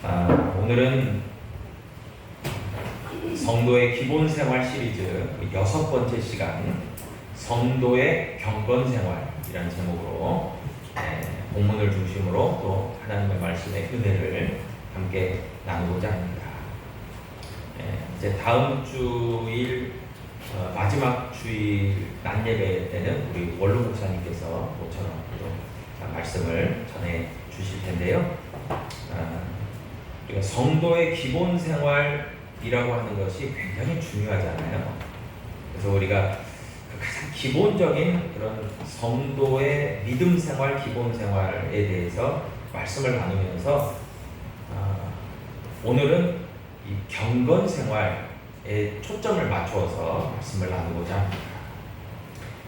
오늘은 성도의 기본 생활 시리즈 6번째 시간, 성도의 경건 생활이라는 제목으로 본문을 중심으로 또 하나님의 말씀의 은혜를 함께 나누고자 합니다. 이제 다음 주일 마지막 주일 낮 예배 때는 우리 원로 목사님께서 모처럼 또 말씀을 전해 주실 텐데요. 우리가 성도의 기본 생활이라고 하는 것이 굉장히 중요하잖아요. 그래서 우리가 그 가장 기본적인 그런 성도의 믿음 생활, 기본 생활에 대해서 말씀을 나누면서 오늘은 이 경건 생활에 초점을 맞추어서 말씀을 나누고자 합니다.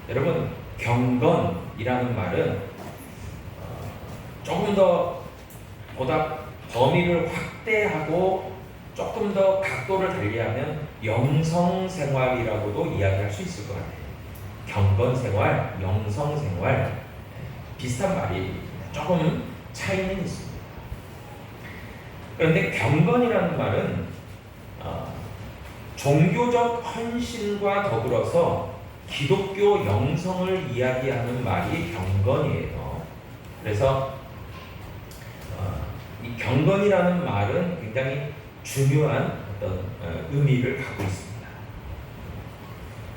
여러분, 경건이라는 말은 조금 더 보다 범위를 확대하고 조금 더 각도를 달리하면 영성생활이라고도 이야기할 수 있을 것 같아요. 경건생활, 영성생활 비슷한 말이 조금 차이는 있습니다. 그런데 경건이라는 말은 종교적 헌신과 더불어서 기독교 영성을 이야기하는 말이 경건이에요. 그래서 이 경건이라는 말은 굉장히 중요한 어떤 의미를 갖고 있습니다.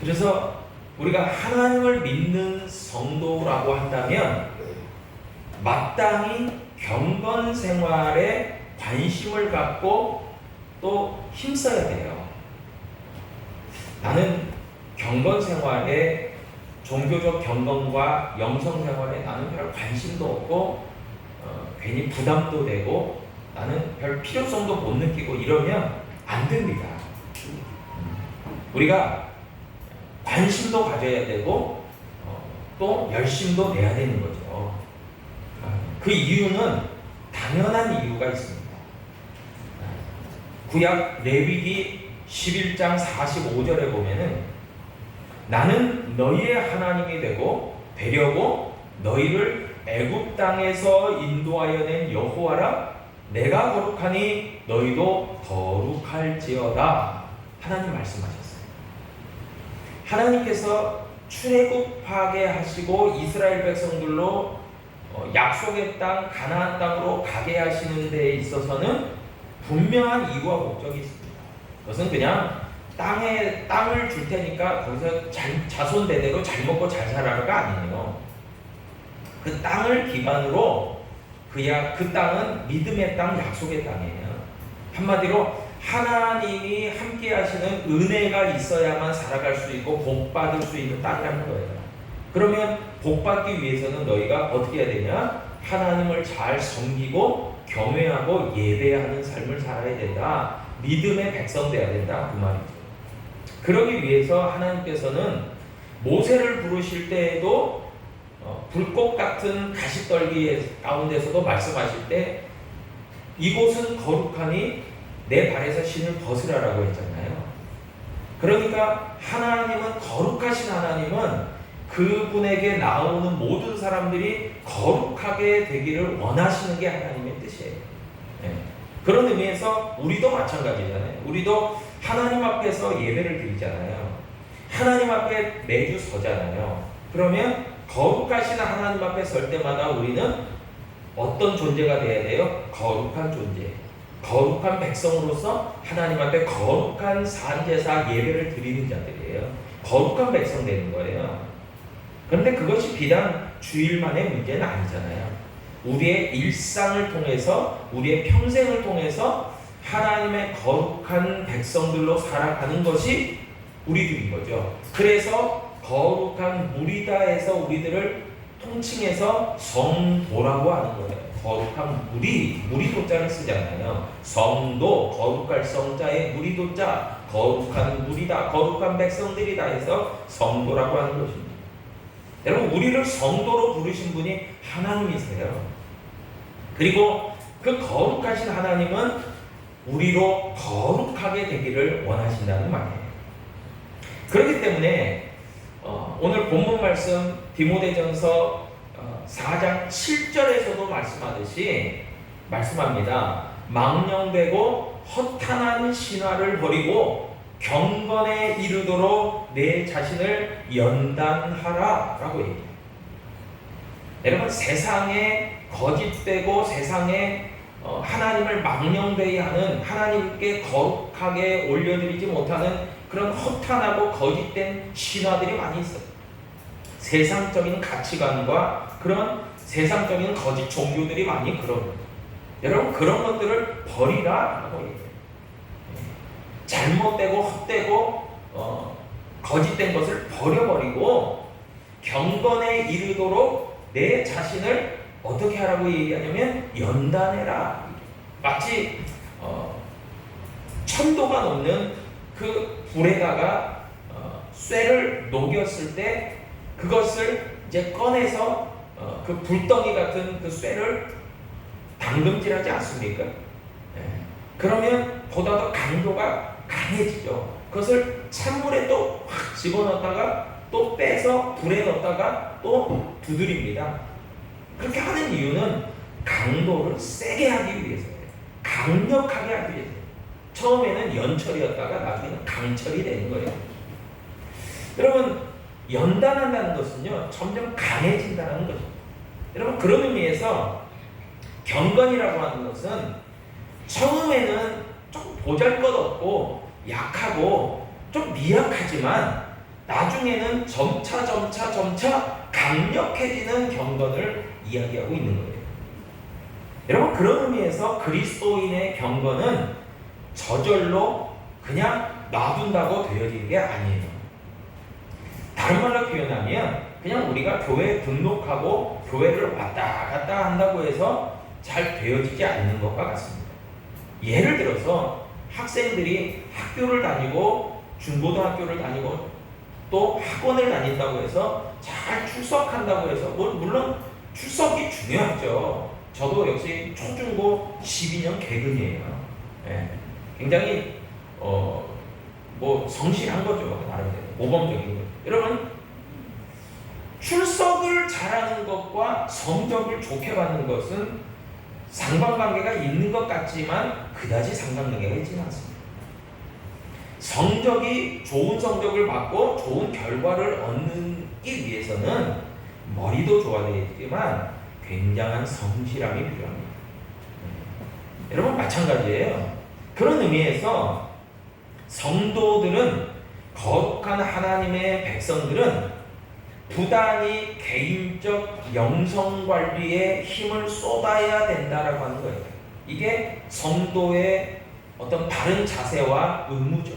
그래서 우리가 하나님을 믿는 성도라고 한다면 마땅히 경건 생활에 관심을 갖고 또 힘써야 돼요. 나는 경건 생활에, 종교적 경건과 영성 생활에 나는 별 관심도 없고 괜히 부담도 되고 나는 별 필요성도 못 느끼고 이러면 안 됩니다. 우리가 관심도 가져야 되고 또 열심도 내야 되는 거죠. 그 이유는 당연한 이유가 있습니다. 구약 레위기 11장 45절에 보면은 나는 너희의 하나님이 되려고 너희를 애굽 땅에서 인도하여 낸 여호와라. 내가 거룩하니 너희도 거룩할지어다. 하나님 말씀하셨어요. 하나님께서 출애굽하게 하시고 이스라엘 백성들로 약속의 땅 가나안 땅으로 가게 하시는 데에 있어서는 분명한 이유와 목적이 있습니다. 그것은 그냥 땅을 줄 테니까 거기서 자손 대대로 잘 먹고 잘 살아라가 아니에요. 그 땅을 기반으로 그 땅은 믿음의 땅, 약속의 땅이에요. 한마디로 하나님이 함께 하시는 은혜가 있어야만 살아갈 수 있고 복 받을 수 있는 땅이라는 거예요. 그러면 복 받기 위해서는 너희가 어떻게 해야 되냐? 하나님을 잘 섬기고 경외하고 예배하는 삶을 살아야 된다. 믿음의 백성 되어야 된다. 그 말이죠. 그러기 위해서 하나님께서는 모세를 부르실 때에도 불꽃 같은 가시떨기 가운데서도 말씀하실 때 이곳은 거룩하니 내 발에서 신을 벗으라라고 했잖아요. 그러니까 하나님은, 거룩하신 하나님은 그분에게 나오는 모든 사람들이 거룩하게 되기를 원하시는 게 하나님의 뜻이에요. 그런 의미에서 우리도 마찬가지잖아요. 우리도 하나님 앞에서 예배를 드리잖아요. 하나님 앞에 매주 서잖아요. 그러면 거룩하신 하나님 앞에 설 때마다 우리는 어떤 존재가 되어야 돼요? 거룩한 존재. 거룩한 백성으로서 하나님 앞에 거룩한 산제사 예배를 드리는 자들이에요. 거룩한 백성 되는 거예요. 그런데 그것이 비단 주일만의 문제는 아니잖아요. 우리의 일상을 통해서, 우리의 평생을 통해서 하나님의 거룩한 백성들로 살아가는 것이 우리들인 거죠. 그래서 거룩한 무리다에서 우리들을 통칭해서 성도라고 하는 거예요. 거룩한 무리도자를 쓰잖아요. 성도, 거룩할 성자의 무리도자, 거룩한 무리다, 거룩한 백성들이다 해서 성도라고 하는 것입니다. 여러분, 우리를 성도로 부르신 분이 하나님이세요. 그리고 그 거룩하신 하나님은 우리로 거룩하게 되기를 원하신다는 말이에요. 그렇기 때문에 오늘 본문 말씀 디모데전서 4장 7절에서도 말씀합니다. 망령되고 허탄한 신화를 버리고 경건에 이르도록 내 자신을 연단하라 라고 얘기해요. 여러분, 세상에 거짓되고 세상에 하나님을 망령되이 하는, 하나님께 거룩하게 올려드리지 못하는 그런 허탄하고 거짓된 신화들이 많이 있어요. 세상적인 가치관과 그런 세상적인 거짓 종교들이 많이 그러는, 여러분 그런 것들을 버리라 라고 얘기해요. 잘못되고 헛되고 거짓된 것을 버려버리고 경건에 이르도록 내 자신을 어떻게 하라고 얘기하냐면 연단해라. 마치 천도가 넘는 그 불에다가 쇠를 녹였을 때 그것을 이제 꺼내서 그 불덩이 같은 그 쇠를 담금질하지 않습니까? 그러면 보다 더 강도가 강해지죠. 그것을 찬물에 또 확 집어넣었다가 또 빼서 불에 넣었다가 또 두드립니다. 그렇게 하는 이유는 강도를 세게 하기 위해서예요. 강력하게 하기 위해서. 처음에는 연철이었다가 나중에는 강철이 되는 거예요. 여러분, 연단한다는 것은요, 점점 강해진다는 거죠. 여러분, 그런 의미에서 경건이라고 하는 것은 처음에는 좀 보잘것없고 약하고 좀 미약하지만 나중에는 점차 강력해지는 경건을 이야기하고 있는 거예요. 여러분, 그런 의미에서 그리스도인의 경건은 저절로 그냥 놔둔다고 되어지는 게 아니에요. 다른 말로 표현하면 그냥 우리가 교회에 등록하고 교회를 왔다 갔다 한다고 해서 잘 되어지지 않는 것과 같습니다. 예를 들어서 학생들이 학교를 다니고 중고등학교를 다니고 또 학원을 다닌다고 해서 잘 출석한다고 해서 물론 출석이 중요하죠. 저도 역시 초중고 12년 개근이에요. 굉장히 성실한 거죠. 나름대로 모범적인 거죠. 여러분, 출석을 잘하는 것과 성적을 좋게 받는 것은 상관관계가 있는 것 같지만 그다지 상관관계가 있지는 않습니다. 좋은 성적을 받고 좋은 결과를 얻기 위해서는 머리도 좋아야 되지만 굉장한 성실함이 필요합니다. 여러분, 마찬가지예요. 그런 의미에서 성도들은, 거룩한 하나님의 백성들은 부단히 개인적 영성관리에 힘을 쏟아야 된다라고 하는 거예요. 이게 성도의 어떤 바른 자세와 의무죠.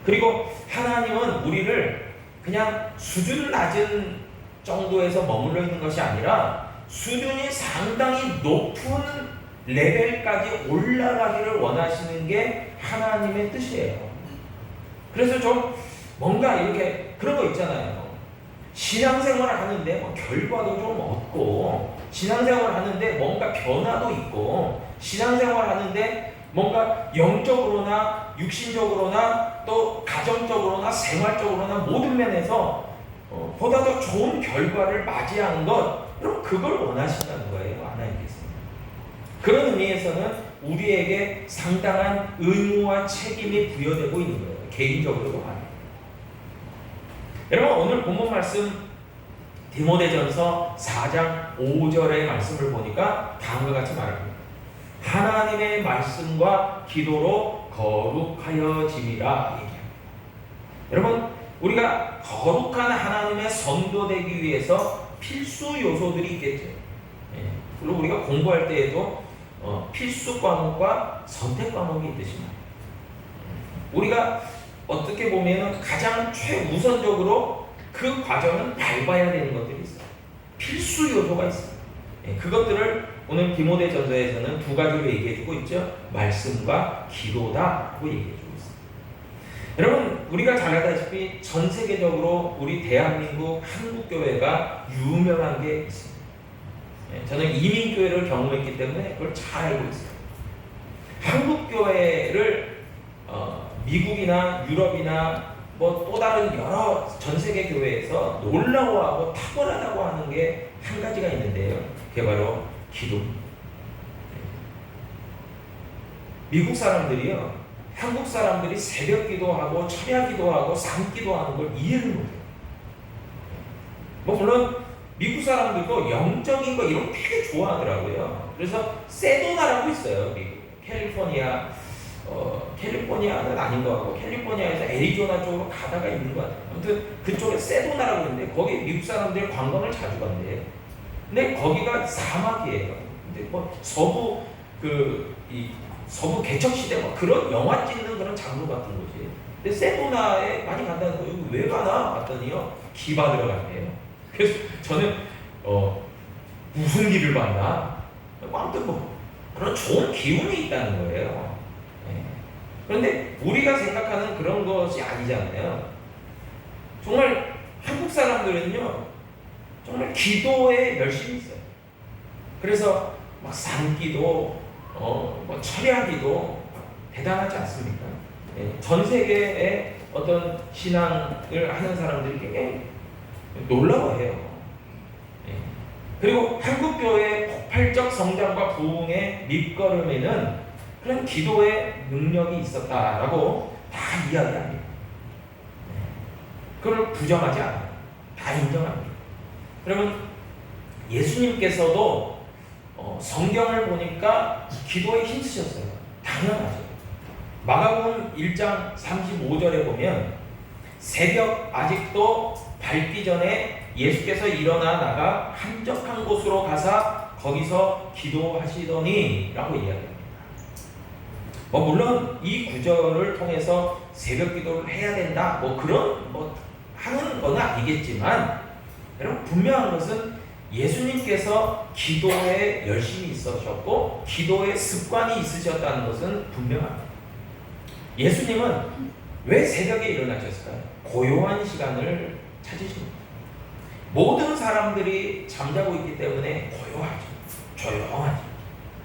그리고 하나님은 우리를 그냥 수준 낮은 정도에서 머물러 있는 것이 아니라 수준이 상당히 높은 레벨까지 올라가기를 원하시는 게 하나님의 뜻이에요. 그래서 좀 뭔가 이렇게 그런 거 있잖아요. 신앙생활을 하는데 결과도 좀 얻고, 신앙생활을 하는데 뭔가 변화도 있고, 신앙생활을 하는데 뭔가 영적으로나 육신적으로나 또 가정적으로나 생활적으로나 모든 면에서 보다 더 좋은 결과를 맞이하는 것, 여러분 그걸 원하신다는 거예요. 하나님께서. 그런 의미에서는 우리에게 상당한 의무와 책임이 부여되고 있는 거예요. 개인적으로도 말이에요. 여러분, 오늘 본문 말씀 디모데전서 4장 5절의 말씀을 보니까 다음과 같이 말합니다. 하나님의 말씀과 기도로 거룩하여짐이라 얘기합니다. 여러분, 우리가 거룩한 하나님의 성도 되기 위해서 필수 요소들이 있겠죠. 그리고 우리가 공부할 때에도 필수 과목과 선택 과목이 있듯이 우리가 어떻게 보면 가장 최우선적으로 그 과정은 밟아야 되는 것들이 있어요. 필수 요소가 있어요. 그것들을 오늘 디모데전서에서는 두 가지로 얘기해주고 있죠. 말씀과 기도다라고 얘기해주고 있습니다. 여러분, 우리가 잘 알다시피 전 세계적으로 우리 대한민국 한국교회가 유명한 게 있습니다. 저는 이민교회를 경험했기 때문에 그걸 잘 알고 있어요. 한국교회를 미국이나 유럽이나 또 다른 여러 전 세계 교회에서 놀라워하고 탁월하다고 하는 게 한 가지가 있는데요. 그게 바로 기도. 미국 사람들이요, 한국 사람들이 새벽 기도하고 철야 기도하고 산 기도하는 걸 이해를 못해요. 뭐 물론 미국 사람들도 영적인 거 이런 거 되게 좋아하더라고요. 그래서 세도나라고 있어요. 미국 캘리포니아는 아닌 것 같고 캘리포니아에서 애리조나 쪽으로 가다가 있는 것 같아요. 아무튼 그쪽에 세도나라고 있는데 거기 미국 사람들이 관광을 자주 간대요. 근데 거기가 사막이에요. 근데 뭐 서부 개척 시대 뭐 그런 영화 찍는 그런 장소 같은 거지. 근데 세도나에 많이 간다는 거, 여기 왜 가나 봤더니요, 기 받으러 간대요. 그래서 저는 무슨 기를 받나? 아무튼 뭐 그런 좋은 기운이 있다는 거예요. 네. 그런데 우리가 생각하는 그런 것이 아니잖아요. 정말 한국 사람들은요, 정말 기도에 열심히 있어요. 그래서 막 산기도, 뭐 철야기도 대단하지 않습니까? 네. 전 세계의 어떤 신앙을 하는 사람들이 굉장히 놀라워해요. 네. 그리고 한국 교회의 폭발적 성장과 부흥의 밑거름에는 그런 기도의 능력이 있었다라고 다 이야기합니다. 네. 그걸 부정하지 않아요. 다 인정합니다. 그러면 예수님께서도 성경을 보니까 기도에 힘쓰셨어요. 당연하죠. 마가복음 1장 35절에 보면 새벽 아직도 밝기 전에 예수께서 일어나 나가 한적한 곳으로 가사 거기서 기도하시더니 라고 이야기합니다. 물론 이 구절을 통해서 새벽 기도를 해야 된다 그런 하는 건 아니겠지만, 여러분 분명한 것은 예수님께서 기도에 열심히 있으셨고 기도의 습관이 있으셨다는 것은 분명합니다. 예수님은 왜 새벽에 일어나셨을까요? 고요한 시간을 찾으십니다. 모든 사람들이 잠자고 있기 때문에 고요하죠. 조용하죠.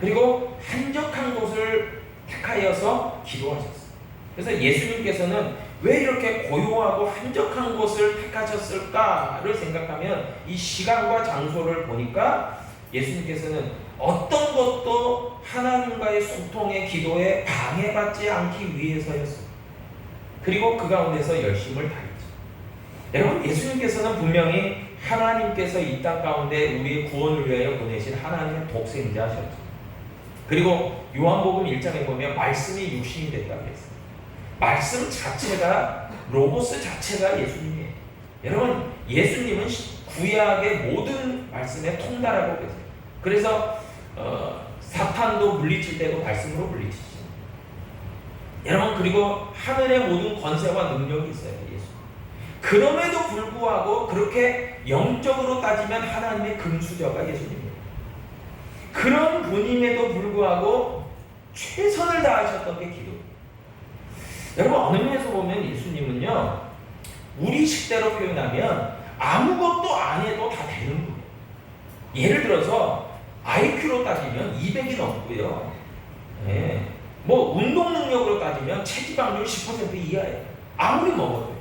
그리고 한적한 곳을 택하여서 기도하셨어요. 그래서 예수님께서는 왜 이렇게 고요하고 한적한 곳을 택하셨을까를 생각하면 이 시간과 장소를 보니까 예수님께서는 어떤 것도 하나님과의 소통의 기도에 방해받지 않기 위해서였습니다. 그리고 그 가운데서 열심을 다했죠. 여러분, 예수님께서는 분명히 하나님께서 이 땅 가운데 우리의 구원을 위하여 보내신 하나님의 독생자셨죠. 그리고 요한복음 1장에 보면 말씀이 육신이 됐다고 했어요. 말씀 자체가, 로고스 자체가 예수님이에요. 여러분, 예수님은 구약의 모든 말씀에 통달하고 계세요. 그래서 사탄도 물리칠 때도 말씀으로 물리치죠. 여러분, 그리고 하늘의 모든 권세와 능력이 있어요. 예수. 그럼에도 불구하고 그렇게 영적으로 따지면 하나님의 금수저가 예수님이에요. 그런 분임에도 불구하고 최선을 다하셨던 게 기도. 여러분, 어느 면에서 보면 예수님은요, 우리 식대로 표현하면 아무것도 안 해도 다 되는 거예요. 예를 들어서 IQ로 따지면 200이 넘고요. 네. 운동 능력으로 따지면 체지방률 10% 이하예요. 아무리 먹어도.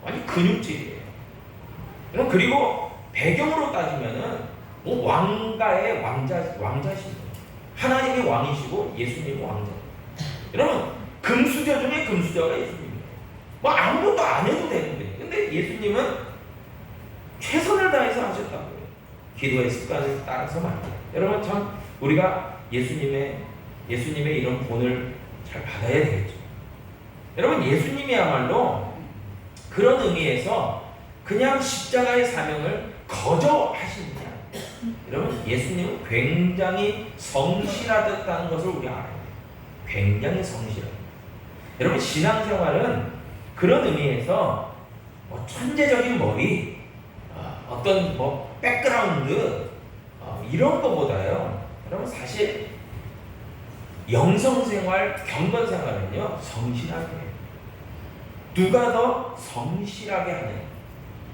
아니, 근육질이에요. 그리고 배경으로 따지면은 왕가의 왕자시죠. 하나님이 왕이시고 예수님이 왕자. 여러분, 금수저 중에 금수저가 예수님이에요. 아무것도 안 해도 되는 거예요. 근데 예수님은 최선을 다해서 하셨다고요. 기도의 습관을 따라서 말이에요. 여러분, 참 우리가 예수님의 이런 본을 잘 받아야 되겠죠. 여러분, 예수님이야말로 그런 의미에서 그냥 십자가의 사명을 거저하십니다. 여러분, 예수님은 굉장히 성실하셨다는 것을 우리 알아야 돼요. 굉장히 성실합니다. 여러분, 신앙생활은 그런 의미에서 천재적인 머리, 어떤 백그라운드 이런 것보다요, 여러분, 사실 영성생활, 경건생활은요, 성실하게 해요. 누가 더 성실하게 하느냐.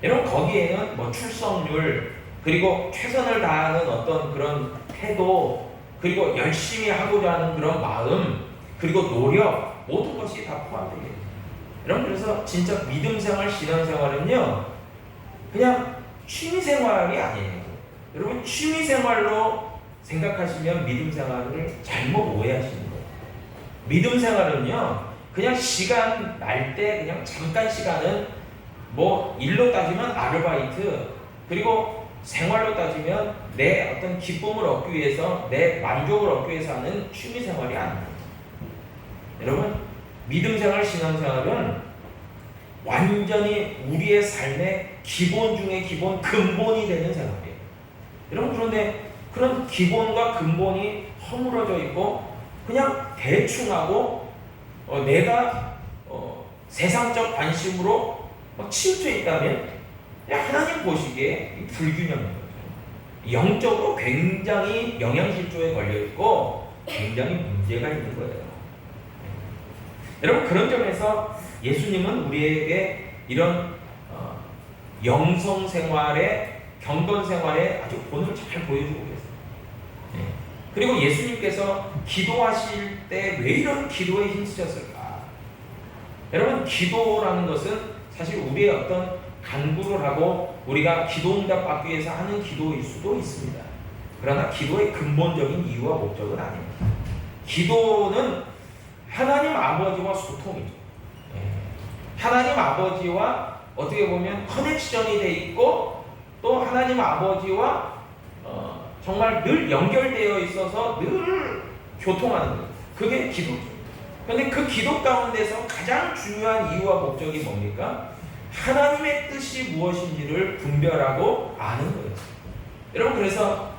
여러분, 거기에는 출석률, 그리고 최선을 다하는 어떤 그런 태도, 그리고 열심히 하고자 하는 그런 마음, 그리고 노력, 모든 것이 다 포함되겠죠. 여러분, 그래서 진짜 믿음생활, 신앙생활은요, 그냥 취미생활이 아니에요. 여러분, 취미생활로 생각하시면 믿음생활을 잘못 오해하시는 거예요. 믿음 생활은요, 그냥 시간 날 때 그냥 잠깐 시간은 뭐 일로 따지면 아르바이트, 그리고 생활로 따지면 내 어떤 기쁨을 얻기 위해서, 내 만족을 얻기 위해서 하는 취미 생활이 아닙니다. 여러분, 믿음 생활, 신앙 생활은 완전히 우리의 삶의 기본 중에 기본, 근본이 되는 생활이에요. 여러분, 그런데 그런 기본과 근본이 허물어져 있고 그냥 대충 하고 내가 세상적 관심으로 치우쳐 있다면 하나님 보시기에 불균형인 거죠. 영적으로 굉장히 영양실조에 걸려 있고 굉장히 문제가 있는 거예요. 여러분, 그런 점에서 예수님은 우리에게 이런 영성 생활에, 경건 생활에 아주 본을 잘 보여주고 계세요. 그리고 예수님께서 기도하실 때 왜 이런 기도에 힘쓰셨을까? 여러분, 기도라는 것은 사실 우리의 어떤 간구를 하고 우리가 기도 응답 받기 위해서 하는 기도일 수도 있습니다. 그러나 기도의 근본적인 이유와 목적은 아닙니다. 기도는 하나님 아버지와 소통이죠. 하나님 아버지와 어떻게 보면 커넥션이 돼 있고, 또 하나님 아버지와 정말 늘 연결되어 있어서 늘 교통하는 거예요. 그게 기도죠. 그런데 그 기도 가운데서 가장 중요한 이유와 목적이 뭡니까? 하나님의 뜻이 무엇인지를 분별하고 아는 거예요. 여러분, 그래서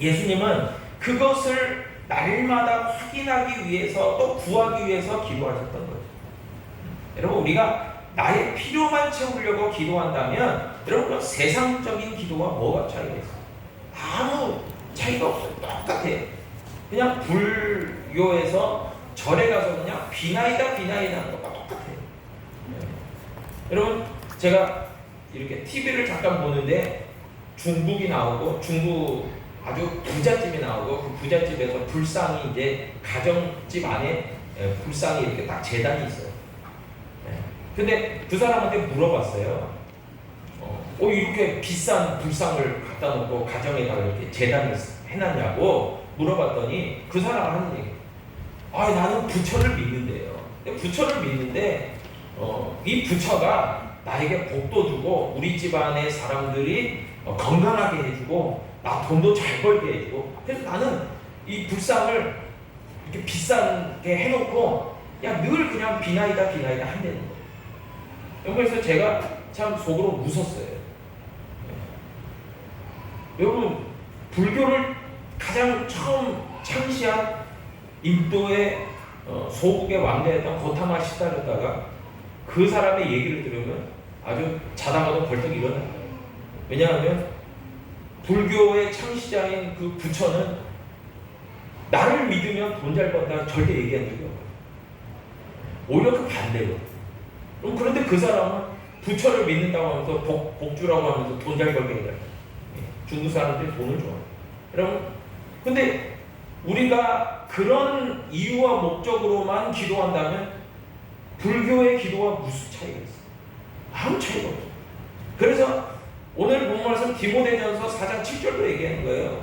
예수님은 그것을 날마다 확인하기 위해서, 또 구하기 위해서 기도하셨던 거죠. 여러분, 우리가 나의 필요만 채우려고 기도한다면 여러분, 세상적인 기도와 뭐가 차이가 있어요? 아무 차이가 없어요. 똑같아요. 그냥 불교에서 절에 가서 그냥 비나이다 하는 것과 똑같아요. 여러분, 제가 이렇게 TV를 잠깐 보는데 중국이 나오고, 중국 아주 부잣집이 나오고, 그 부잣집에서 불상이 이제 가정집 안에 불상이 이렇게 딱 재단이 있어요. 근데 그 사람한테 물어봤어요. 이렇게 비싼 불상을 갖다 놓고 가정에다가 이렇게 재단을 해놨냐고 물어봤더니 그 사람 하는 얘기. 나는 부처를 믿는데요. 부처를 믿는데 이 부처가 나에게 복도 주고 우리 집안의 사람들이 건강하게 해주고 나 돈도 잘 벌게 해주고, 그래서 나는 이 불상을 이렇게 비싸게 해놓고 늘 그냥 비나이다 한다는 거예요. 그래서 제가 참 속으로 웃었어요. 여러분, 불교를 가장 처음 창시한 인도의 소국의 왕자였던 고타마 시다르다가 그 사람의 얘기를 들으면 아주 자다가도 벌떡 일어나요. 왜냐하면 불교의 창시자인 그 부처는 나를 믿으면 돈 잘 번다 절대 얘기한 적이 없어요. 오히려 그 반대로. 그런데 그 사람은 부처를 믿는다고 하면서 복주라고 하면서 돈 잘 벌게 해요. 중국 사람들이 돈을 좋아해요. 여러분, 근데 우리가 그런 이유와 목적으로만 기도한다면 불교의 기도와 무슨 차이가 있어요? 아무 차이가 없어요. 그래서 오늘 본 말씀 디모데전서 4장 7절로 얘기하는 거예요.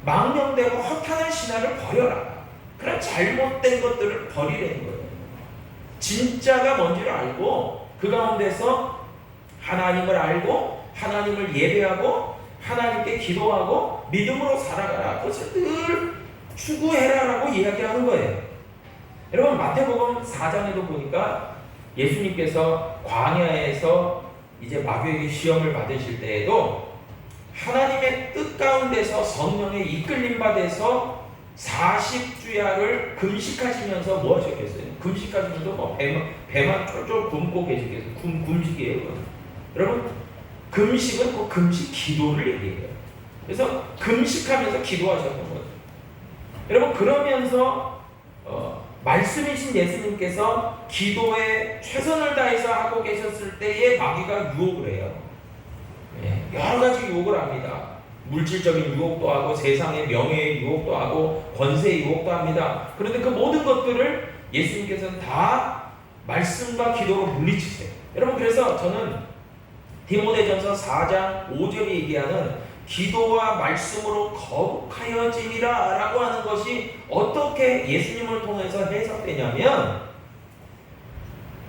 망령되고 허탄한 신화를 버려라. 그런 잘못된 것들을 버리라는 거예요. 진짜가 뭔지를 알고 그 가운데서 하나님을 알고 하나님을 예배하고 하나님께 기도하고 믿음으로 살아가라. 그것을 늘 추구해라라고 이야기하는 거예요. 여러분, 마태복음 4장에도 보니까 예수님께서 광야에서 이제 마귀에게 시험을 받으실 때에도 하나님의 뜻 가운데서 성령에 이끌림 받아서 40주야를 금식하시면서 뭐 하셨겠어요? 금식하시면서 뭐 배만 쫄쫄 굶고 계시겠어요? 금식이에요. 여러분, 금식은 그 금식 기도를 얘기해요. 그래서 금식하면서 기도하셨던 거죠. 여러분, 그러면서 말씀이신 예수님께서 기도에 최선을 다해서 하고 계셨을 때에 마귀가 유혹을 해요. 여러 가지 유혹을 합니다. 물질적인 유혹도 하고 세상의 명예의 유혹도 하고 권세의 유혹도 합니다. 그런데 그 모든 것들을 예수님께서는 다 말씀과 기도로 물리치세요. 여러분, 그래서 저는 디모데전서 4장 5절이 얘기하는 기도와 말씀으로 거룩하여지리라 라고 하는 것이 어떻게 예수님을 통해서 해석되냐면,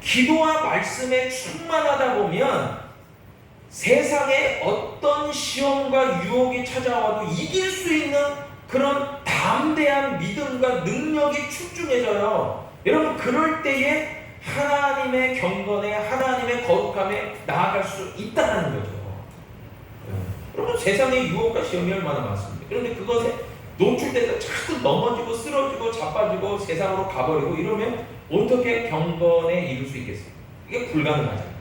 기도와 말씀에 충만하다 보면 세상에 어떤 시험과 유혹이 찾아와도 이길 수 있는 그런 담대한 믿음과 능력이 출중해져요. 여러분, 그럴 때에 하나님의 경건에, 하나님의 거룩함에 나아갈 수 있다는 거죠. 여러분, 세상에 유혹과 시험이 얼마나 많습니까? 그런데 그것에 노출돼서 자꾸 넘어지고 쓰러지고 자빠지고 세상으로 가버리고 이러면 어떻게 경건에 이룰 수 있겠습니까? 이게 불가능하잖아요.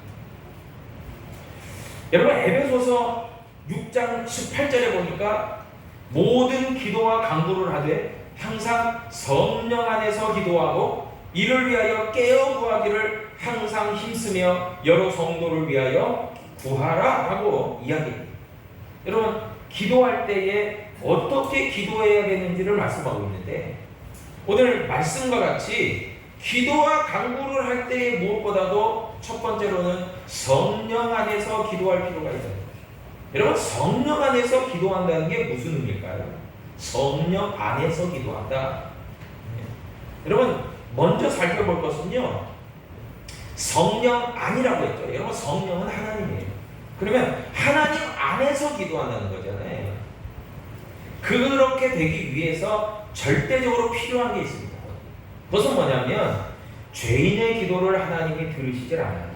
여러분, 에베소서 6장 18절에 보니까 모든 기도와 간구를 하되 항상 성령 안에서 기도하고 이를 위하여 깨어 구하기를 항상 힘쓰며 여러 성도를 위하여 구하라 하고 이야기합니다. 여러분, 기도할 때에 어떻게 기도해야 되는지를 말씀하고 있는데, 오늘 말씀과 같이 기도와 간구를 할 때에 무엇보다도 첫 번째로는 성령 안에서 기도할 필요가 있다는 거죠. 여러분, 성령 안에서 기도한다는 게 무슨 의미일까요? 성령 안에서 기도한다. 여러분, 먼저 살펴볼 것은요, 성령 안이라고 했죠. 여러분, 성령은 하나님이에요. 그러면 하나님 안에서 기도한다는 거잖아요. 그렇게 되기 위해서 절대적으로 필요한 게 있습니다. 그것은 뭐냐면 죄인의 기도를 하나님이 들으시질 않아요.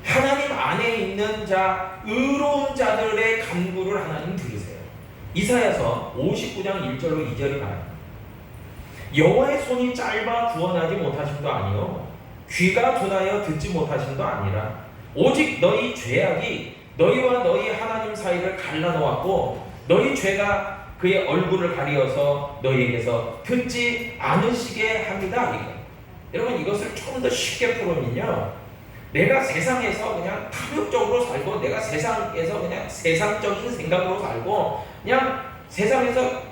하나님 안에 있는 자, 의로운 자들의 간구를 하나님 들으세요. 이사야서 59장 1절로 2절이 말합니다. 여호와의 손이 짧아 구원하지 못하심도 아니요 귀가 둔하여 듣지 못하심도 아니라 오직 너희 죄악이 너희와 너희 하나님 사이를 갈라놓았고 너희 죄가 그의 얼굴을 가리어서 너희에게서 듣지 않으시게 합니다. 여러분, 이것을 좀 더 쉽게 풀으면요, 내가 세상에서 그냥 탐욕적으로 살고 내가 세상에서 그냥 세상적인 생각으로 살고 그냥 세상에서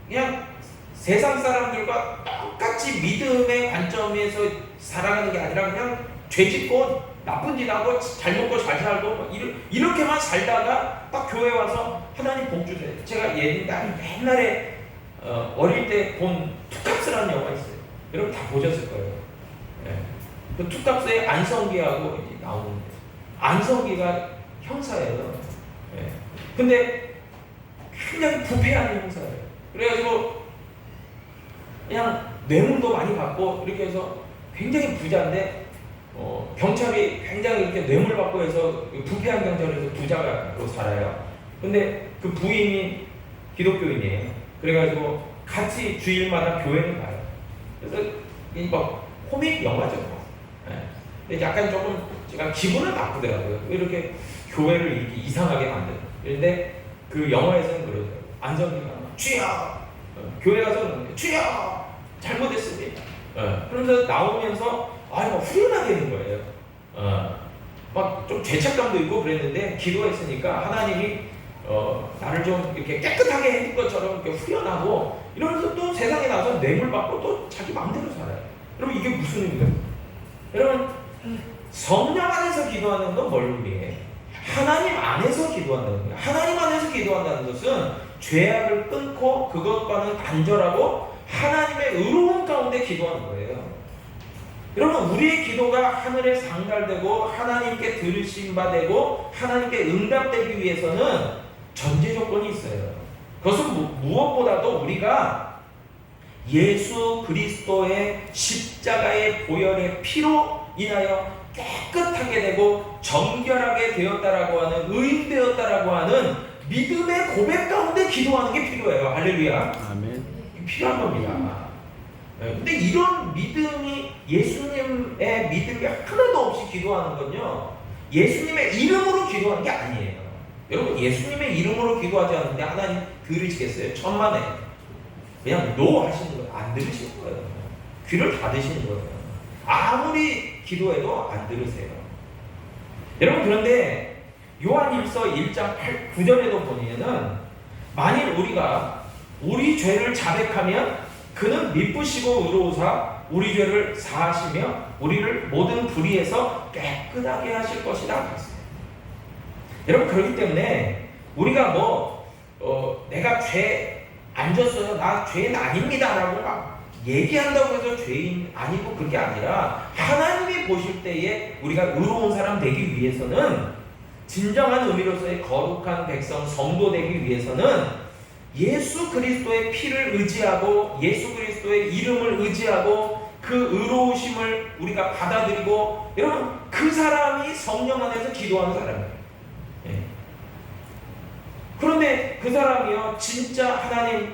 그냥 세상 사람들과 똑같이 믿음의 관점에서 살아가는 게 아니라 그냥 죄짓고 나쁜 짓 하고 잘 먹고 잘 살고 이렇게만 살다가 딱 교회 와서 하나님 복 주세요. 제가 옛날에 어릴 때 본 투캅스라는 영화 있어요. 여러분 다 보셨을 거예요. 네. 그 투캅스의 안성기하고 이제 나오는데, 안성기가 형사예요. 네. 근데 굉장히 부패한 형사예요. 그래가지고 그냥 뇌물도 많이 받고 이렇게 해서 굉장히 부자인데, 경찰이 굉장히 이렇게 뇌물 받고 해서 부패한 경찰에서 부자로 살아요. 근데 그 부인이 기독교인이에요. 그래가지고 같이 주일마다 교회를 가요. 그래서 이 막 코믹 영화죠. 네. 근데 약간 조금 제가 기분은 나쁘더라고요. 왜 이렇게 교회를 이렇게 이상하게 만드는. 그런데 그 영화에서는 그러죠. 안성기가 주여! 교회 가서 그러는데 주여! 잘못했습니다. 그러면서 나오면서 막 후련하게 되는 거예요. 막 좀 죄책감도 있고 그랬는데 기도했으니까 하나님이 나를 좀 이렇게 깨끗하게 해준 것처럼 이렇게 후련하고 이러면서 또 세상에 나와서 뇌물 받고 또 자기 마음대로 살아요. 여러분, 이게 무슨 의미예요? 여러분, 성령 안에서 기도하는 건 뭘 의미해? 하나님 안에서 기도한다는 거예요. 하나님 안에서 기도한다는 것은 죄악을 끊고 그것과는 단절하고 하나님의 의로운 가운데 기도하는 거예요. 여러분, 우리의 기도가 하늘에 상달되고 하나님께 들으심 바 되고 하나님께 응답되기 위해서는 전제 조건이 있어요. 그것은 무엇보다도 우리가 예수 그리스도의 십자가의 보혈의 피로 인하여 깨끗하게 되고 정결하게 되었다라고 하는, 의인되었다라고 하는 믿음의 고백 가운데 기도하는 게 필요해요. 할렐루야. 아멘. 필요한 겁니다. 근데 이런 믿음이, 예수님의 믿음이 하나도 없이 기도하는 건요, 예수님의 이름으로 기도하는 게 아니에요. 여러분, 예수님의 이름으로 기도하지 않는데 하나님 들으시겠어요? 천만에. 그냥 노 하시는 거예요. 안 들으시는 거예요. 귀를 닫으시는 거예요. 아무리 기도해도 안 들으세요. 여러분, 그런데 요한일서 1장 9절에도 보면은 만일 우리가 우리 죄를 자백하면 그는 미쁘시고 의로우사 우리 죄를 사하시며 우리를 모든 불의에서 깨끗하게 하실 것이다. 여러분, 그렇기 때문에 우리가 내가 죄 안 졌어요, 나 죄인 아닙니다 라고 막 얘기한다고 해서 죄인 아니고, 그게 아니라 하나님이 보실 때에 우리가 의로운 사람 되기 위해서는, 진정한 의미로서의 거룩한 백성 성도 되기 위해서는 예수 그리스도의 피를 의지하고 예수 그리스도의 이름을 의지하고 그 의로우심을 우리가 받아들이고, 여러분 그 사람이 성령 안에서 기도하는 사람이에요. 그런데 그 사람이요, 진짜 하나님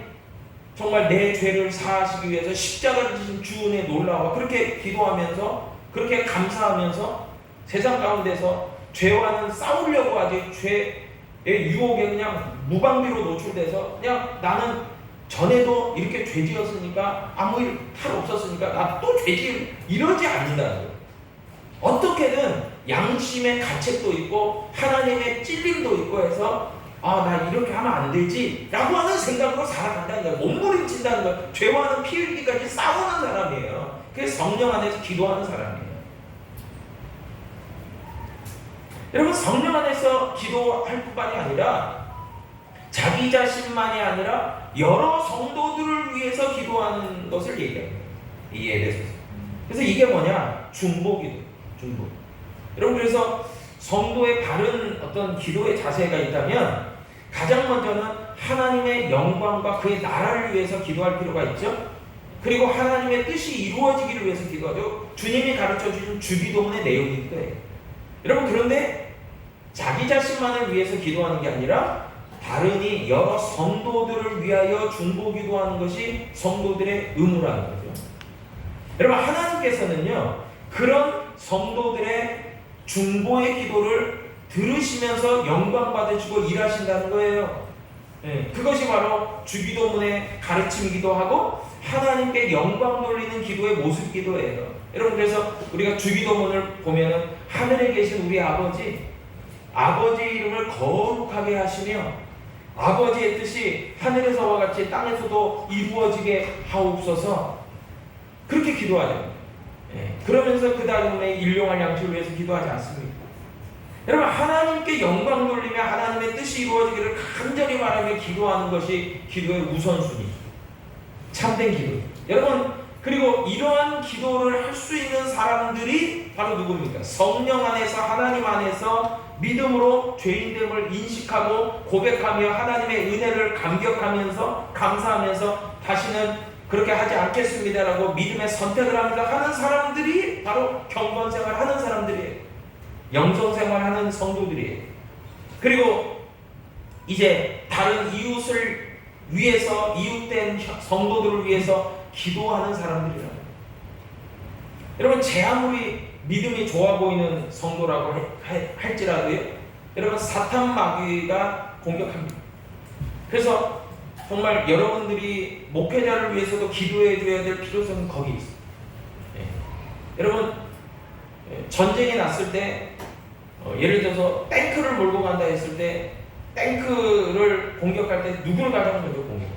정말 내 죄를 사하시기 위해서 십자가 지신 주 은혜에 놀라워 그렇게 기도하면서, 그렇게 감사하면서 세상 가운데서 죄와는 싸우려고 하지, 죄의 유혹에 그냥 무방비로 노출돼서 그냥 나는 전에도 이렇게 죄지었으니까 아무 일 탈 없었으니까 나 또 죄지, 이러지 않는다는 거예요. 어떻게든 양심의 가책도 있고 하나님의 찔림도 있고 해서 나 이렇게 하면 안 되지 라고 하는 생각으로 살아간다는 거예요. 몸부림친다는 거예요. 죄와는 피 흘리기까지 싸우는 사람이에요. 그래서 성령 안에서 기도하는 사람이에요. 여러분, 성령 안에서 기도할 뿐만이 아니라 자기 자신만이 아니라 여러 성도들을 위해서 기도하는 것을 얘기합니다. 이 예배에서. 그래서 이게 뭐냐? 중보기도. 중보. 여러분, 그래서 성도의 바른 어떤 기도의 자세가 있다면 가장 먼저는 하나님의 영광과 그의 나라를 위해서 기도할 필요가 있죠. 그리고 하나님의 뜻이 이루어지기를 위해서 기도하죠. 주님이 가르쳐 주신 주기도문의 내용이기도 해요. 여러분, 그런데 자기 자신만을 위해서 기도하는 게 아니라 다른이 여러 성도들을 위하여 중보기도하는 것이 성도들의 의무라는 거죠. 여러분, 하나님께서는요, 그런 성도들의 중보의 기도를 들으시면서 영광 받으시고 일하신다는 거예요. 그것이 바로 주기도문의 가르침이기도 하고 하나님께 영광 돌리는 기도의 모습이기도 해요. 여러분, 그래서 우리가 주기도문을 보면은 하늘에 계신 우리 아버지 이름을 거룩하게 하시며 아버지의 뜻이 하늘에서와 같이 땅에서도 이루어지게 하옵소서, 그렇게 기도하죠. 그러면서 그 다음에 일용할 양식을 위해서 기도하지 않습니다. 여러분, 하나님께 영광 돌리며 하나님의 뜻이 이루어지기를 간절히 바라며 기도하는 것이 기도의 우선순위, 참된 기도. 여러분, 그리고 이러한 기도를 할 수 있는 사람들이 바로 누구입니까? 성령 안에서, 하나님 안에서 믿음으로 죄인됨을 인식하고 고백하며 하나님의 은혜를 감격하면서 감사하면서 다시는 그렇게 하지 않겠습니다라고 믿음의 선택을 하면서 하는 사람들이 바로 경건생활 하는 사람들이에요. 영성생활 하는 성도들이에요. 그리고 이제 다른 이웃을 위해서, 이웃된 성도들을 위해서 기도하는 사람들이라고. 여러분, 제 아무리 믿음이 좋아 보이는 성도라고 할지라도요, 여러분, 사탄 마귀가 공격합니다. 그래서 정말 여러분들이 목회자를 위해서도 기도해 줘야 될 필요성은 거기 있어요. 여러분, 전쟁이 났을 때 예를 들어서 탱크를 몰고 간다 했을 때 탱크를 공격할 때 누구를 가장 먼저 공격해요?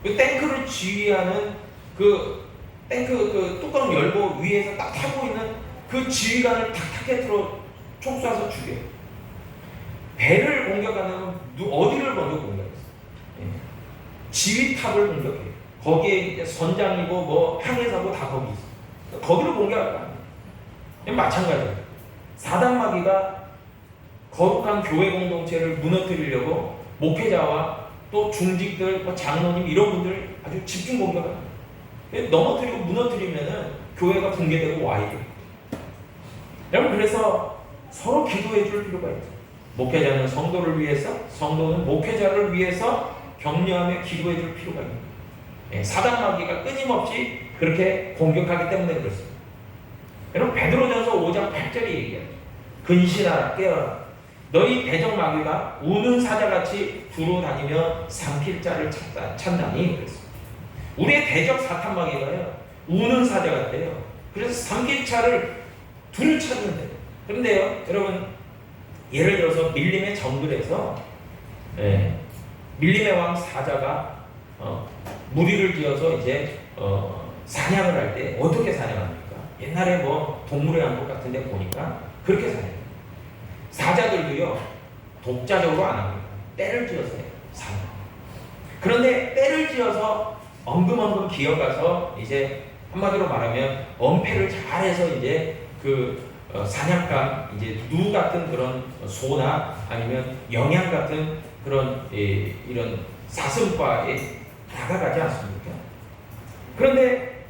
그 탱크를 지휘하는 그 탱크 그 뚜껑 열고 위에서 딱 타고 있는 그 지휘관을 탁탁해트로 총 쏴서 죽여요. 배를 공격하는 어디를 먼저 공격해요? 지휘탑을 공격해요. 거기에 이제 선장이고 뭐 항해사고 다 거기 있어요. 거기를 공격할 거 아니에요. 마찬가지예요. 사단 마귀가 거룩한 교회 공동체를 무너뜨리려고 목회자와 또 중직들, 뭐 장로님 이런 분들 아주 집중 공격합니다. 넘어뜨리고 무너뜨리면은 교회가 붕괴되고 와야 돼요. 여러분, 그래서 서로 기도해 줄 필요가 있죠. 목회자는 성도를 위해서, 성도는 목회자를 위해서 격려하며 기도해 줄 필요가 있습니다. 사단 마귀가 끊임없이 그렇게 공격하기 때문에 그렇습니다. 여러분, 베드로전서 5장 8절이 얘기해요. 근신하라, 깨어라. 너희 대적 마귀가 우는 사자같이 두루 다니며 삼킬 자를 찾나니 그랬습니다. 우리의 대적 사탄 마귀가요, 우는 사자 같대요. 그래서 삼킬 자를 둘을 찾는데요. 그런데요, 여러분, 예를 들어서 밀림의 정글에서 밀림의 왕 사자가 무리를 지어서 이제 사냥을 할 때 어떻게 사냥합니까? 옛날에 뭐 동물의 왕국 같은 데 보니까 그렇게 사냥해요. 사자들도요, 독자적으로 안 합니다. 때를 지어서 사는. 그런데 때를 지어서 엉금엉금 기어가서 이제 한마디로 말하면 엄폐를 잘해서 이제 사냥감, 이제 누 같은 그런 소나 아니면 영양 같은 그런 이런 사슴과에 다가가지 않습니까? 그런데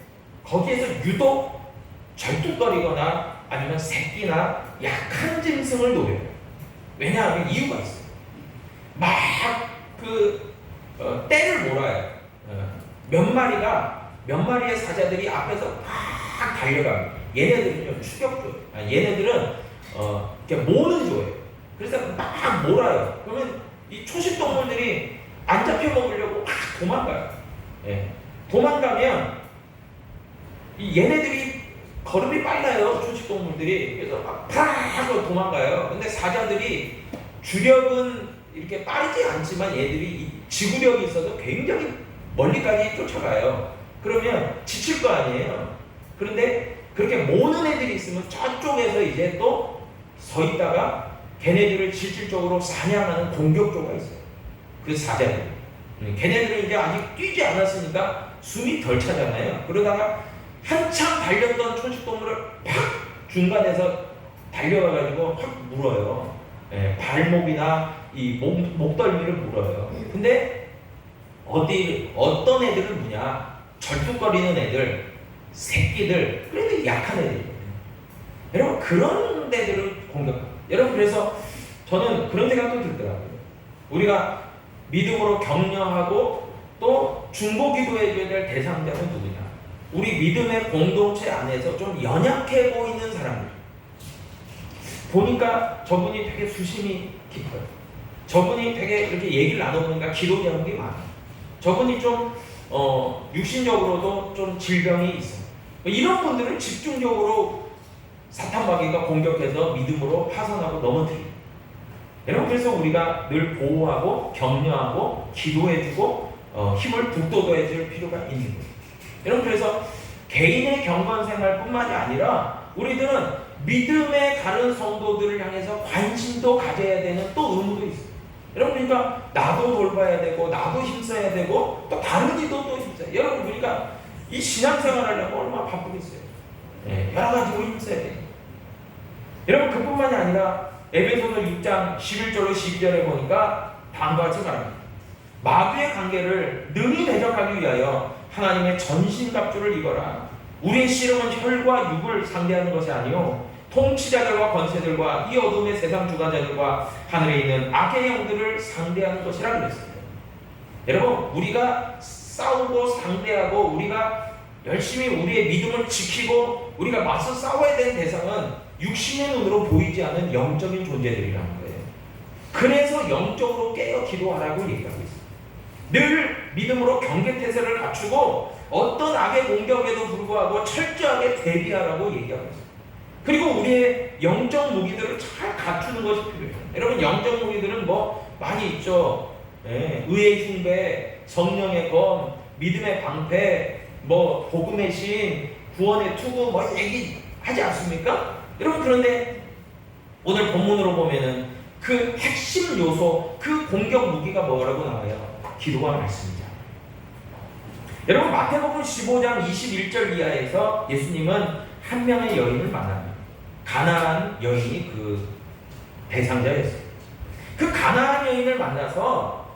거기에서 유독 절뚝거리거나 아니면 새끼나 약한 짐승을 노려요. 왜냐하면 이유가 있어요. 막 떼를 몰아요. 몇 마리의 사자들이 앞에서 막 달려갑니다. 얘네들은요 추격조. 얘네들은 이렇게 모는 조예요. 그래서 막 몰아요. 그러면 이 초식 동물들이 안 잡혀 먹으려고 막 도망가요. 예. 도망가면 이 얘네들이 걸음이 빨라요. 초식 동물들이. 그래서 막 하고 도망가요. 근데 사자들이 주력은 이렇게 빠르지 않지만 얘들이 지구력이 있어서 굉장히 멀리까지 쫓아가요. 그러면 지칠 거 아니에요. 그런데 그렇게 모는 애들이 있으면 저쪽에서 이제 또 서 있다가 걔네들을 실질적으로 사냥하는 공격조가 있어요. 그 사자들. 걔네들은 이제 아직 뛰지 않았으니까 숨이 덜 차잖아요. 그러다가 한참 달렸던 초식동물을 팍 중간에서 달려가가지고 확 물어요. 예, 발목이나 이 목덜미를 물어요. 근데 어떤 애들은 뭐냐? 절뚝거리는 애들, 새끼들, 그래도 약한 애들이거든요. 여러분 그런 애들을 공격합니다. 여러분 그래서 저는 그런 생각도 들더라고요. 우리가 믿음으로 격려하고 또 중보기도해줘야 될 대상자는 누구냐? 우리 믿음의 공동체 안에서 좀 연약해 보이는 사람들. 보니까 저분이 되게 수심이 깊어요. 저분이 되게 이렇게 얘기를 나눠보니까 기도 제목이 많아요. 저분이 좀 육신적으로도 좀 질병이 있어요. 이런 분들을 집중적으로 사탄마귀가 공격해서 믿음으로 파손하고 넘어뜨려요. 여러분 그래서 우리가 늘 보호하고 격려하고 기도해주고 힘을 북돋워줄 필요가 있는 거예요. 여러분 그래서 개인의 경건생활뿐만이 아니라 우리들은 믿음에 가는 성도들을 향해서 관심도 가져야 되는 또 의무도 있어요. 여러분 그러니까 나도 돌봐야 되고 나도 힘써야 되고 또 다른 이도 또 힘써요. 여러분 그러니까 이 신앙생활 하려고 얼마나 바쁘겠어요. 네, 여러 가지로 힘써야 돼요. 여러분 그뿐만이 아니라 에베소서 6장 11절로 12절에 보니까 다음과 같이 말합니다. 마귀의 관계를 능히 대적하기 위하여 하나님의 전신갑주를 입어라. 우리의 씨름은 혈과 육을 상대하는 것이 아니요 통치자들과 권세들과 이 어둠의 세상 주관자들과 하늘에 있는 악의 영들을 상대하는 것이라 그랬어요. 여러분 우리가 싸우고 상대하고 우리가 열심히 우리의 믿음을 지키고 우리가 맞서 싸워야 되는 대상은 육신의 눈으로 보이지 않는 영적인 존재들이라는 거예요. 그래서 영적으로 깨어 기도하라고 얘기하고 있어요. 늘 믿음으로 경계태세를 갖추고 어떤 악의 공격에도 불구하고 철저하게 대비하라고 얘기하고 있어요. 그리고 우리의 영적 무기들을 잘 갖추는 것이 필요해요. 여러분 영적 무기들은 뭐 많이 있죠. 의의 흉배, 성령의 검, 믿음의 방패, 뭐 복음의 신, 구원의 투구 뭐 얘기하지 않습니까? 여러분 그런데 오늘 본문으로 보면은 그 핵심 요소, 그 공격 무기가 뭐라고 나와요? 기도와 말씀이죠. 여러분 마태복음 15장 21절 이하에서 예수님은 한 명의 여인을 만납니다. 가나안 여인이 그 대상자였어요. 그 가나안 여인을 만나서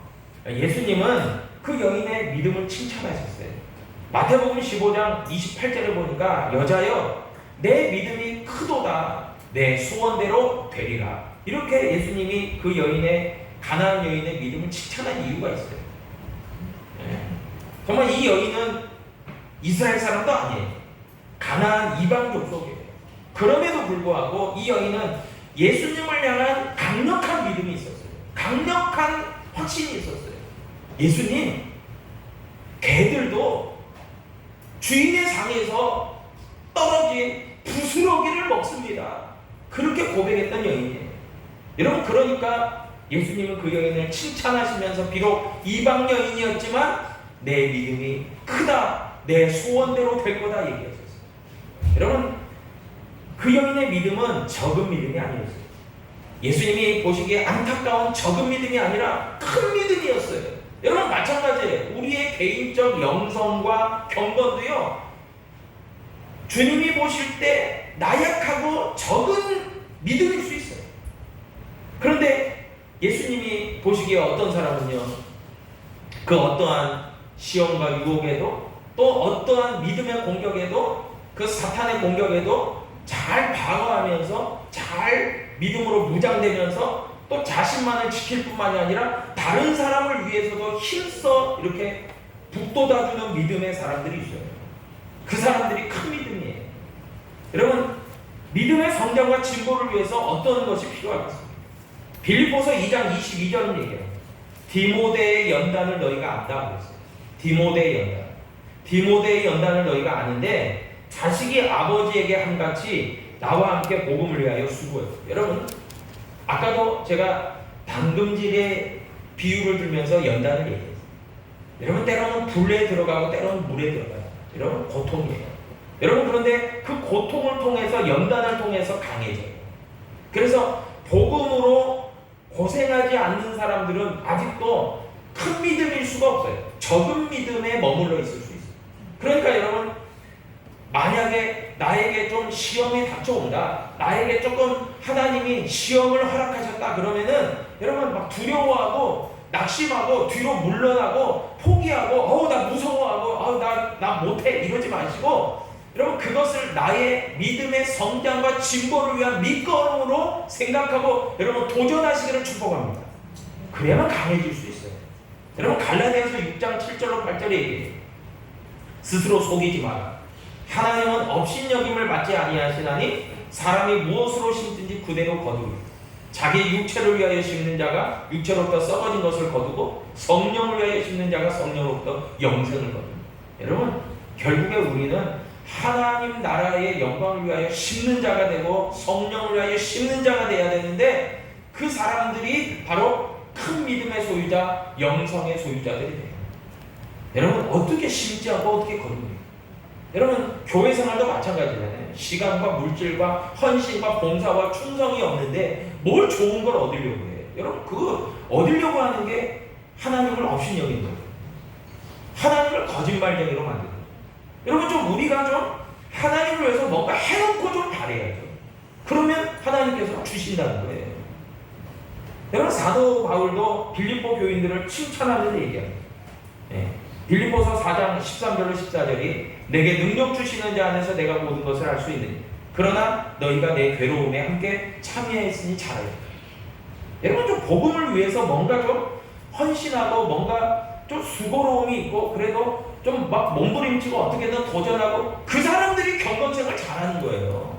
예수님은 그 여인의 믿음을 칭찬하셨어요. 마태복음 15장 28절에 보니까 여자여 내 믿음이 크도다 내 소원대로 되리라. 이렇게 예수님이 그 여인의 가나안 여인의 믿음을 칭찬한 이유가 있어요. 정말 이 여인은 이스라엘 사람도 아니에요. 가나안 이방족 속이에요. 그럼에도 불구하고 이 여인은 예수님을 향한 강력한 믿음이 있었어요. 강력한 확신이 있었어요. 예수님, 개들도 주인의 상에서 떨어진 부스러기를 먹습니다. 그렇게 고백했던 여인이에요. 여러분 그러니까 예수님은 그 여인을 칭찬하시면서 비록 이방 여인이었지만 내 믿음이 크다, 내 소원대로 될 거다 얘기하셨어요. 여러분 그 여인의 믿음은 적은 믿음이 아니었어요. 예수님이 보시기에 안타까운 적은 믿음이 아니라 큰 믿음이었어요. 여러분 마찬가지예요. 우리의 개인적 영성과 경건도요, 주님이 보실 때 나약하고 적은 믿음일 수 있어요. 그런데 예수님이 보시기에 어떤 사람은요, 그 어떠한 시험과 유혹에도, 또 어떠한 믿음의 공격에도, 그 사탄의 공격에도 잘 방어하면서, 잘 믿음으로 무장되면서 또 자신만을 지킬 뿐만이 아니라 다른 사람을 위해서도 힘써 이렇게 북돋아주는 믿음의 사람들이 있어요. 그 사람들이 큰 믿음이에요. 여러분, 믿음의 성장과 진보를 위해서 어떤 것이 필요하겠습니까? 빌립보서 2장 22절은 얘기해요. 디모데의 연단을 너희가 안다 그랬어요. 디모데의 연단. 디모데의 연단을 너희가 아는데 자식이 아버지에게 한같이 나와 함께 복음을 위하여 수고해요. 여러분, 아까도 제가 담금질의 비유를 들면서 연단을 얘기했어요. 여러분, 때로는 불에 들어가고 때로는 물에 들어가요. 여러분, 고통이에요. 여러분, 그런데 그 고통을 통해서, 연단을 통해서 강해져요. 그래서 복음으로 고생하지 않는 사람들은 아직도 큰 믿음일 수가 없어요. 적은 믿음에 머물러 있을 수 있어요. 그러니까 여러분, 만약에 나에게 좀 시험이 닥쳐온다, 나에게 조금 하나님이 시험을 허락하셨다 그러면은 여러분 막 두려워하고 낙심하고 뒤로 물러나고 포기하고 나 무서워하고 나 못해 이러지 마시고, 여러분 그것을 나의 믿음의 성장과 진보를 위한 밑거름으로 생각하고 여러분 도전하시기를 축복합니다. 그래야만 강해질 수 있어요. 여러분 갈라디아서 6장 7절로 8절에 얘기해요. 스스로 속이지 마라. 하나님은 업신여김을 받지 아니하시나니 사람이 무엇으로 심든지 그대로 거두리. 자기 육체를 위하여 심는 자가 육체로부터 썩어진 것을 거두고 성령을 위하여 심는 자가 성령으로부터 영생을 거둡니다. 여러분, 결국에 우리는 하나님 나라의 영광을 위하여 심는 자가 되고 성령을 위하여 심는 자가 되어야 되는데, 그 사람들이 바로 큰 믿음의 소유자, 영성의 소유자들이 돼요. 여러분, 어떻게 심지 않고 어떻게 거둡니까? 여러분, 교회 생활도 마찬가지잖아요. 시간과 물질과 헌신과 봉사와 충성이 없는데 뭘 좋은 걸 얻으려고 해요. 여러분, 그 얻으려고 하는 게 하나님을 업신여기는 거예요. 하나님을 거짓말쟁이로 만드는 거예요. 여러분, 좀 우리가 좀 하나님을 위해서 뭔가 해놓고 좀 바래야죠. 그러면 하나님께서 주신다는 거예요. 여러분, 사도 바울도 빌립보 교인들을 칭찬하면서 얘기합니다. 빌립보서 4장 13절로 14절이 내게 능력 주시는 자 안에서 내가 모든 것을 할 수 있느니 그러나 너희가 내 괴로움에 함께 참여했으니 잘하였다. 여러분, 좀 복음을 위해서 뭔가 좀 헌신하고 뭔가 좀 수고로움이 있고 그래도 좀 막 몸부림치고 어떻게든 도전하고, 그 사람들이 경건생활 잘하는 거예요.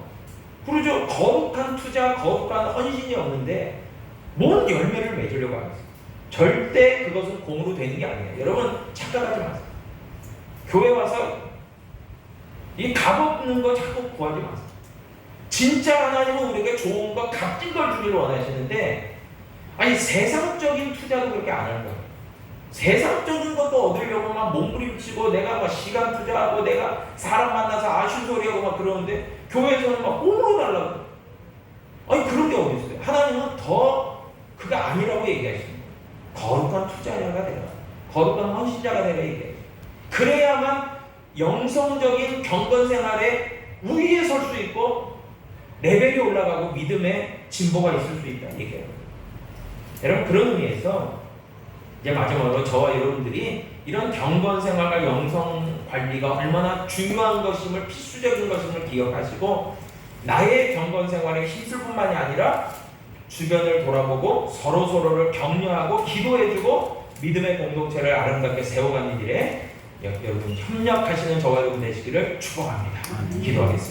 그러죠. 거룩한 투자, 거룩한 헌신이 없는데 뭔 열매를 맺으려고 하겠어요. 절대 그것은 공으로 되는 게 아니에요. 여러분, 착각하지 마세요. 교회 와서 이 값없는 거 자꾸 구하지 마세요. 진짜 하나님은 우리에게 좋은 거, 값진 걸 주기를 원하시는데, 아니 세상적인 투자도 그렇게 안 하는 거예요. 세상적인 것도 얻으려고 막 몸부림치고 내가 막 시간 투자하고 내가 사람 만나서 아쉬소리하고 막 그러는데 교회에서는 막 꽁으로 달라고. 아니 그런 게 어디 있어요? 하나님은 더 그가 아니라고 얘기하십니다. 거룩한 투자자가 되라, 거룩한 헌신자가 되라 얘기해요. 그래야만 영성적인 경건생활에 우위에 설 수 있고 레벨이 올라가고 믿음의 진보가 있을 수 있다 얘기해요. 여러분, 그런 의미에서 이제 마지막으로 저와 여러분들이 이런 경건생활과 영성관리가 얼마나 중요한 것임을, 필수적인 것임을 기억하시고 나의 경건생활에 힘쓸 뿐만이 아니라 주변을 돌아보고 서로서로를 격려하고 기도해주고 믿음의 공동체를 아름답게 세워가는 일에 여러분 협력하시는 저와 여러분 되시기를 축복합니다. 기도하겠습니다.